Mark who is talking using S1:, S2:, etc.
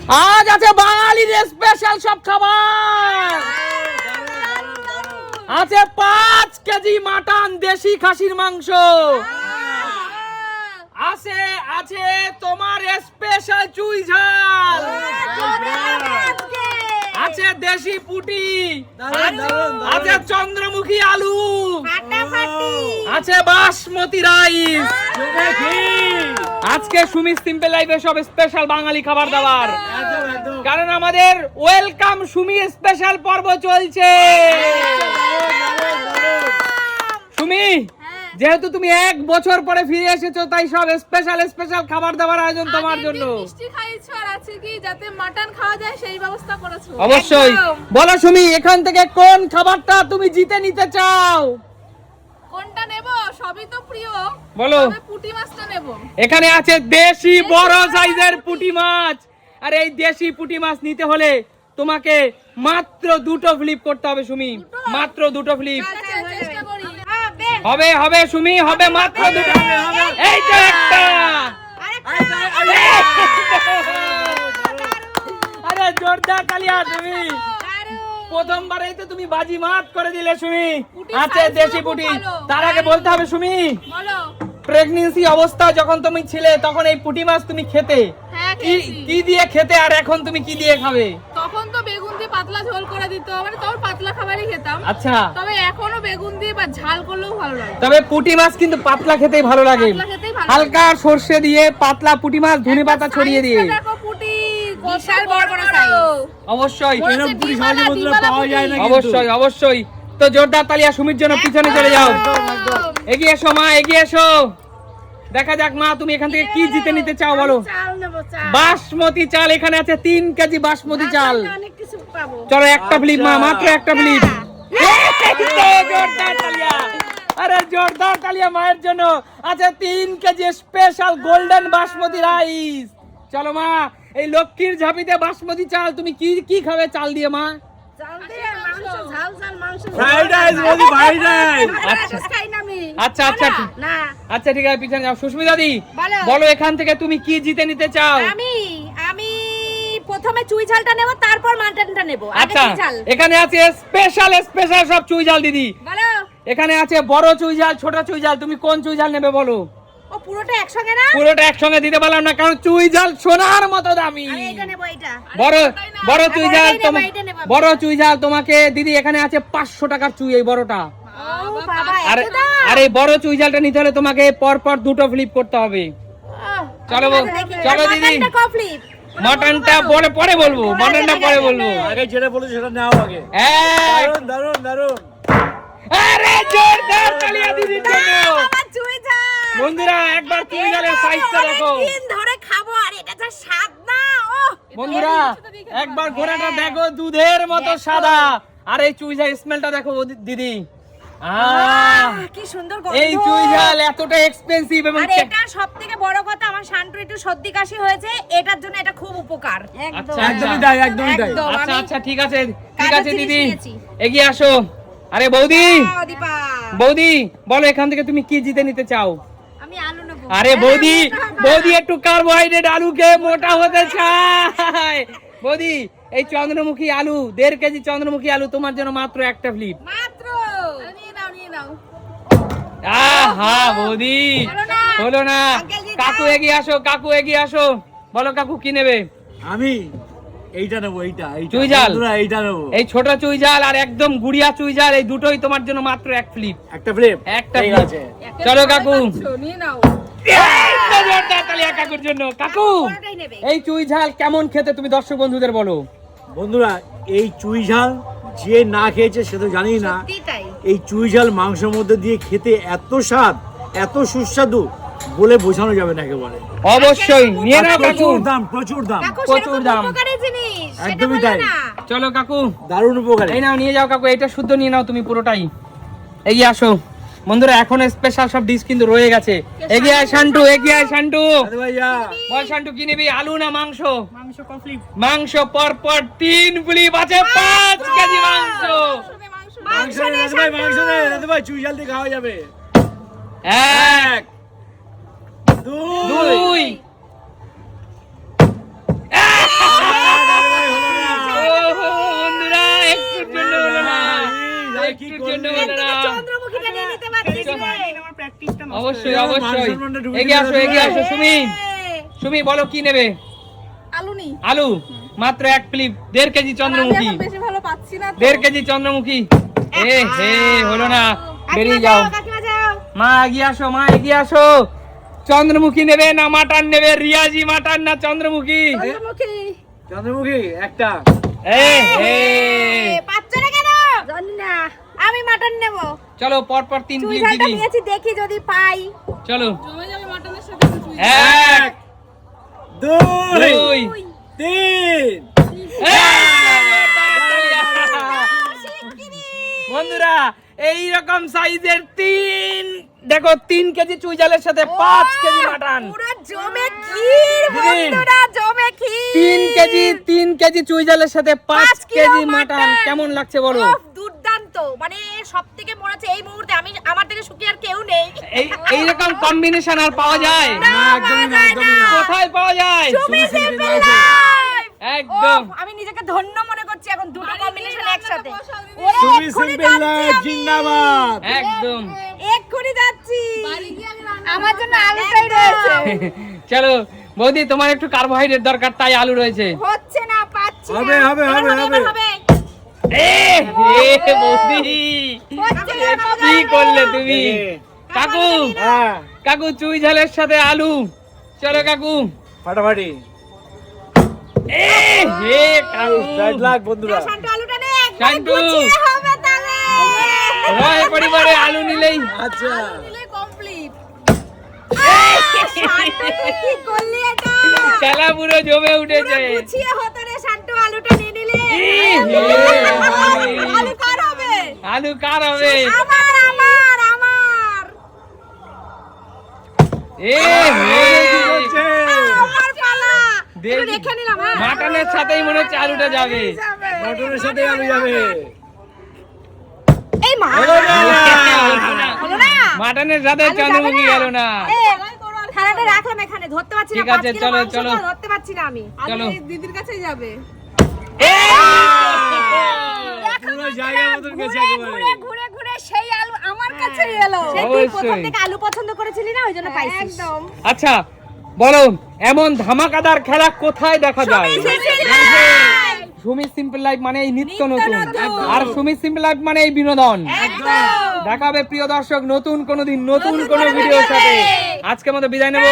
S1: আজ আছে বাঙালির স্পেশাল সব খাবার। আছে 5 কেজি মাটন দেশি খাসির মাংস, আছে আছে তোমার স্পেশাল চুই ঝাল, আছে দেশি পুটি, আছে চন্দ্রমুখী আলু, আছে বাসমতি রাইস। আজকে সুমি সিম্পল লাইফে সব স্পেশাল বাঙালি খাবার দাবার, কারণ আমাদের ওয়েলকাম সুমি স্পেশাল পর্ব চলছে। সুমি, যেহেতু তুমি 1 বছর পরে ফিরে এসেছো, তাই সব স্পেশাল স্পেশাল খাবার দাবার আয়োজন তোমার জন্য।
S2: মিষ্টি খাইছো আর আছে কি যাতে মাটন খাওয়া যায় সেই ব্যবস্থা করেছো।
S1: অবশ্যই বলো সুমি, এখান থেকে কোন খাবারটা তুমি জিতে নিতে চাও?
S2: কোনটা নেব? সবই তো প্রিয়,
S1: বলো।
S2: তবে পুঁটি মাছটা নেব।
S1: এখানে আছে দেশি বড় সাইজের পুঁটি মাছ, আর এই দেশি পুঁটি মাছ নিতে হলে তোমাকে মাত্র 2টো ফ্লিপ করতে হবে সুমি, মাত্র 2টো ফ্লিপ।
S2: চেষ্টা করি।
S1: হবে হবে সুমি, হবে মাত্র 2টো। এই তো একটা। আরে জোরদার তালিয়া সুমি, প্রথমবারেই তো তুমি বাজি মাত করে দিলে সুমি। আছে দেশি পুঁটি। তার আগে বলতে হবে সুমি,
S2: বলো।
S1: প্রেগন্যান্সি অবস্থা যখন তুমি ছিলে তখন এই পুঁটি মাছ তুমি খেতে
S2: হ্যাঁ,
S1: কি দিয়ে খেতে, আর এখন তুমি কি দিয়ে খাবে?
S2: তখন তো বেগুন দিয়ে পাতলা ঝোল করে দিত, মানে তখন পাতলা খাবারই খেতাম।
S1: আচ্ছা,
S2: তবে এখনো বেগুন দিয়ে বা ঝাল করলেও ভালো লাগে।
S1: তবে পুঁটি মাছ কিন্তু পাতলা খেতেই ভালো লাগে,
S2: পাতলা খেতেই ভালো
S1: হালকা সর্ষে দিয়ে পাতলা পুঁটি মাছ ধনে পাতা ছড়িয়ে দিয়ে।
S2: সাইজটা দেখো পুঁটি, বিশাল বড় বড় সাইজ।
S1: অবশ্যই
S2: এরকম পুঁটি সহজে বদলে পাওয়া যায় না।
S1: অবশ্যই অবশ্যই। তো জোরদার তালিয়া সুমির জন্য। পিছনে চলে যাও, এগিয়ে এসো মা, এগিয়ে এসো। দেখা যাক মা, তুমি এখান থেকে কি জিতে নিতে চাও বলো।
S2: চাল নেব, চাল।
S1: বাসমতি চাল, এখানে আছে 3 কেজি বাসমতি চাল।
S2: অনেক কিছু পাবো।
S1: চলো একটা ফ্লিপ মা, মাত্র একটা ফ্লিপ। জোরদার তালিয়া, আরে জোরদার তালিয়া মায়ের জন্য। আছে 3 KG special golden basmati rice. চলো মা, এই লক্ষ্মীর ঝাঁপিতে বাসমতি চাল। তুমি কি কি খাবে চাল দিয়ে মা?
S2: চাল দিয়ে মাংস, ঝাল ঝাল মাংস।
S3: ফ্রাইড রাইস বলি, ফ্রাইড রাইস।
S1: আচ্ছা
S2: খাই না আমি।
S1: আচ্ছা আচ্ছা
S2: না।
S1: আচ্ছা ঠিক আছে, পিছনে যাও। সুস্মিতা দি,
S2: বলো।
S1: বলো এখান থেকে তুমি কি জিতে নিতে চাও?
S2: আমি প্রথমে চুই ঝালটা নেব, তারপর মাটনটা নেব। আগে
S1: আচ্ছা,
S2: চুই ঝাল।
S1: এখানে আছে স্পেশাল স্পেশাল সব চুই ঝাল দিদি।
S2: বলো।
S1: এখানে আছে বড় চুই ঝাল, ছোট চুই ঝাল। তুমি কোন চুই ঝাল নেবে বলো?
S2: ও পুরোটা একসঙ্গে না?
S1: পুরোটা একসঙ্গে দিতে পারলাম না, কারণ চুই ঝাল সোনার মতো দামি।
S2: আমি এটা নেব, এটা।
S1: বড় বড় চুই ঝাল
S2: এইটা নেব, এইটা নেব।
S1: বড় চুই ঝাল তোমাকে দিদি, এখানে আছে 500 টাকার চুই, এই বড়টা।
S2: ও বাবা,
S1: আর
S2: এত দাম?
S1: আর এই বড় চুই ঝালটা নিতে হলে তোমাকে পর পর 2টো ফ্লিপ করতে হবে। চলো চলো দিদি,
S2: মাটনটা কমপ্লিট।
S1: মটনটা পরে পরে বলবো, মটনটা পরে বলবো।
S3: আগে যেটা বলেছো সেটা নাও আগে।
S1: এক,
S3: দারুন দারুন দারুন।
S1: আরে জোরদার তালিয়া দিদির জন্য।
S2: বাবা, চুই ঝাল।
S1: বন্ধুরা একবার চুই ঝালের সাইজটা দেখো।
S2: অনেকদিন ধরে খাবো, আর এটা যা স্বাদ না। ও
S1: বন্ধুরা একবার গোড়াটা দেখো, দুধের মতো সাদা। আর এই চুই ঝাল স্মেলটা দেখো দিদি।
S2: কি সুন্দর গন্ধ।
S1: এই চুই ঝাল এতটা এক্সপেন্সিভ এবং
S2: আর এটা সবথেকে বড় কথা, আমার শান্তুর একটু সর্দি কাশি হয়েছে, এটার জন্য এটা খুব উপকার।
S1: আচ্ছা,
S3: একদমই তাই, একদমই তাই।
S2: একদম।
S1: আচ্ছা
S2: আমি
S1: আচ্ছা ঠিক আছে ঠিক
S2: কাজের
S1: আছে
S2: জিনিস
S1: দিদি,
S2: নিয়েছি।
S1: এগিয়ে আসো। আরে বৌদি,
S2: দীপা,
S1: বৌদি বলো এখান থেকে তুমি কি জিতে নিতে চাও?
S2: আমি আলু নেব।
S1: আরে বৌদি, বৌদি একটু কার্বোহাইড্রেট আলু খেয়ে মোটা হতে চায়। বৌদি এই চন্দ্রমুখী আলু, 1.5 কেজি চন্দ্রমুখী আলু তোমার জন্য মাত্র একটা ফ্লিপ।
S2: মাত্র। নিয়ে নাও, নিয়ে নাও।
S1: আহা বৌদি, হলো না।
S2: আঙ্কেল জি,
S1: কাকু
S2: দাও।
S1: এগিয়ে আসো, কাকু এগিয়ে আসো। বলো কাকু কি নেবে?
S3: আমি এইটা নেবো, এইটা এইটা।
S1: চুই ঝাল?
S3: বন্ধুরা, এইটা নেবো।
S1: এই ছোট চুই ঝাল আর একদম গুড়িয়া চুই ঝাল, এই দুটোই তোমার জন্য মাত্র এক ফ্লিপ।
S3: একটা ফ্লেপ।
S1: একটা
S3: ঠিক
S1: flip।
S3: আছে।
S1: চলো কাকু।
S2: নিয়ে নাও।
S1: জোরদার তালিয়া কাকুর জন্য। কাকু
S2: পুরোটাই নেবে।
S1: এই চুই ঝাল কেমন খেতে তুমি দর্শক বন্ধুদের বলো।
S3: বন্ধুরা, এই চুই ঝাল যে না খেয়েছে সে তো জানেই না।
S2: সত্যি তাই।
S3: এই চুই ঝাল মাংসের মধ্যে দিয়ে খেতে এত স্বাদ, এত সুস্বাদু, বলে বোঝানো যাবে না একেবারে।
S1: অবশ্যই নিয়ে নাও কাকু।
S3: প্রচুর দাম, প্রচুর দাম।
S2: দেখো,
S1: প্রচুর
S2: সেরকম
S1: দাম।
S2: উপকারী জিনিস, সেটা
S3: একদমই
S2: বলো
S3: তাই।
S2: না।
S1: চলো কাকু,
S3: দারুণ উপকারী।
S1: এই নাও নিয়ে যাও কাকু, এটা শুদ্ধ নিয়ে নাও তুমি পুরোটাই। এগিয়ে আসো বন্ধুরা, এখন স্পেশাল সব ডিশ কিন্তু রয়ে গেছে। এগিয়ে আয় শান্টু, এগিয়ে আয় শান্টু।
S3: আরে ভাইয়া,
S1: বল শান্টু কি নিবি, আলু না মাংস?
S3: মাংস কমপ্লিট।
S1: মাংস পর পর 3 ফ্লিপ আছে, 5 কেজি মাংস।
S3: মাংস নেই দাদু ভাই, মাংস নেই দাদু ভাই, চুই ঝাল দিয়ে খাওয়া যাবে।
S1: 1
S3: 2
S1: 2 অবশ্যই।
S3: মান-সম্মানটা ঢুকে
S1: এগিয়ে আসো,
S3: দিবে।
S1: এগিয়ে আসো সুমি। সুমি বলো কি নেবে?
S2: আলু নি
S1: আলু মাত্র 1 ক্লিপ 1.5 কেজি চন্দ্রমুখী।
S2: বেশি ভালো পাচ্ছি না
S1: 1.5 কেজি চন্দ্রমুখী। এ হে হলো না, বেরিয়ে যাও।
S2: কাকিমা যাও
S1: মা এগিয়ে আসো, মা এগিয়ে আসো। চন্দ্রমুখী নেবে না মাটন নেবে? রিয়াজি মাটন না চন্দ্রমুখী?
S2: চন্দ্রমুখী
S3: চন্দ্রমুখী একটা।
S1: এ হে
S2: পাচ্ছ না কেন? জানি না, আমি মাটন নেব।
S1: চলো পরপর 3
S2: চুই
S1: ক্লিপ
S2: ঝালটা
S1: দিদি।
S2: নিয়েছি, দেখি যদি পাই।
S1: চলো
S2: জমে যাবে মাটনের সাথে চুই
S1: 1
S3: দুই
S1: 2
S3: তিন।
S1: বন্ধুরা এই রকম সাইজের 3 কেজি চুই ঝালের সাথে 5 কেজি মাটন।
S2: পুরো জমে ক্ষীর বন্ধুরা, জমে ক্ষীর।
S1: 3 কেজি চুই ঝালের সাথে 5 কেজি মাটন কেমন লাগছে বলো?
S2: উফ, দুর্দান্ত। মানে সবথেকে মনে হচ্ছে এই মুহূর্তে আমার থেকে সুখী আর কেউ নেই।
S1: এই রকম কম্বিনেশন আর পাওয়া যায়?
S2: না,
S3: একদমই না,
S2: পাওয়া যায়
S3: একদমই না।
S1: কোথায় পাওয়া যায়?
S2: Sumi simple
S3: Simple
S2: life.
S1: একদম।
S2: উফ, আমি নিজেকে ধন্য মনে করছি এখন দুটো কম্বিনেশন একসাথে।
S3: সুমি
S2: এক্ষুনি
S3: সিম্পল
S2: যাচ্ছি
S3: লাইফ
S2: আমি।
S3: জিন্দাবাদ।
S1: একদম।
S2: এক্ষুনি যাচ্ছি। আমার জন্য আলুটাই রয়েছে।
S1: চলো বৌদি তোমার একটু কার্বোহাইড্রেট দরকার তাই আলু রয়েছে।
S2: হচ্ছে না, পাচ্ছি
S3: হবে,
S2: না।
S3: হবে,
S2: এবার
S3: হবে,
S2: এবার
S3: হবে।
S1: এ হে বৌদি
S2: হচ্ছে না,
S1: কি করলে তুমি?
S3: এ,
S1: কাকু
S3: হ্যাঁ
S1: কাকু চুই ঝালের সাথে আলু। চলো কাকু।
S3: ফাটাফাটি।
S1: এ হে কাকু
S3: ব্যাড লাক বন্ধুরা।
S2: শান্ত আলুটা নে, একবার
S1: শান্তু।
S2: গুছিয়ে হবে তাহলে।
S1: রয় পরিবারে আলু নিলেই
S3: আচ্ছা
S2: নিলে কমপ্লিট। শান্ত, তুই কি করলি এটা?
S1: খেলা পুরো জমে উঠেছে।
S2: পুরো গুছিয়ে হতো রে, শান্ত আলুটা নিয়ে নিলে।
S1: হে।
S2: আলু কার হবে?
S1: আলু কার হবে?
S2: আমার, আমার, আমার।
S1: এ হে
S3: কি হচ্ছে?
S2: আমার পালা।
S1: দেখ-
S2: একটু রেখে নিলাম, হ্যাঁ।
S1: মাটনের সাথেই মনে হচ্ছে আলুটা যাবে।
S3: মটনের সাথে আলু যাবে।
S2: এই মা।
S3: হলো না।
S2: হলো না?
S1: মাটনের সাথে
S2: আলু যাবে
S1: চন্দ্রমুখী গেল না।
S2: এ, থালাটা রাখলাম এখানে, ধরতে পারছি না।
S1: ঠিক
S2: 5
S1: আছে,
S2: কিলো
S1: চলো,
S2: মাংস তো
S1: চলো।
S2: ধরতে পারছি না আমি।
S1: চলো।
S2: দিদির কাছেই যাবে।
S1: এ!
S3: পুরো জায়গা মতন গেছে একেবারে।
S2: ঘুরে ঘুরে ঘুরে সেই আলু আমার কাছেই এলো। সেই তুই
S1: অবশ্যই।
S2: প্রথম থেকে আলু পছন্দ করেছিলি না, ওইজন্য পাইছিস। একদম।
S1: আচ্ছা বলো এমন ধামাকাদার খেলা কোথায় দেখা যায়? সুমি সিম্পল লাইফ মানে এই নিত্য নতুন, আর সুমি সিম্পল লাইফ মানে এই বিনোদন। দেখাবে প্রিয় দর্শক নতুন কোনো দিন নতুন কোনো ভিডিওর সাথে। আজকের মতো বিদায় নেব।